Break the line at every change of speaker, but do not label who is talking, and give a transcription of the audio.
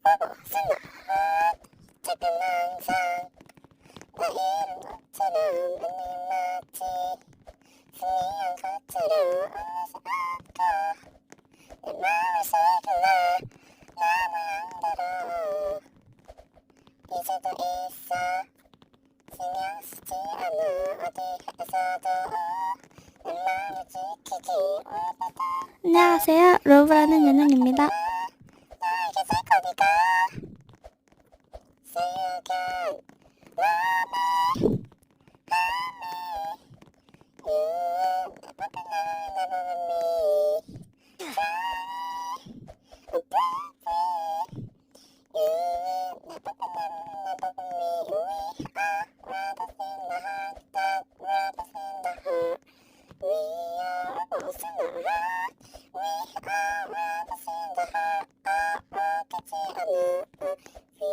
지금 항상 나 이름 너처럼 웃는 마치 스미한 것처럼 어느새 안고 내 맘을 새길래 나 모양대로 이제도 있어 신경 쓰지 않아 어디에서도 내 맘을 지키기 오래다.
안녕하세요. 로브라는 연영입니다.
나에게 살 거니까 See you again. Love me, you never me. Try, baby, you never me. We are brothers in the heart, brothers in the heart. We are brothers in the heart. We are brothers in the heart. 어떻게 않아? We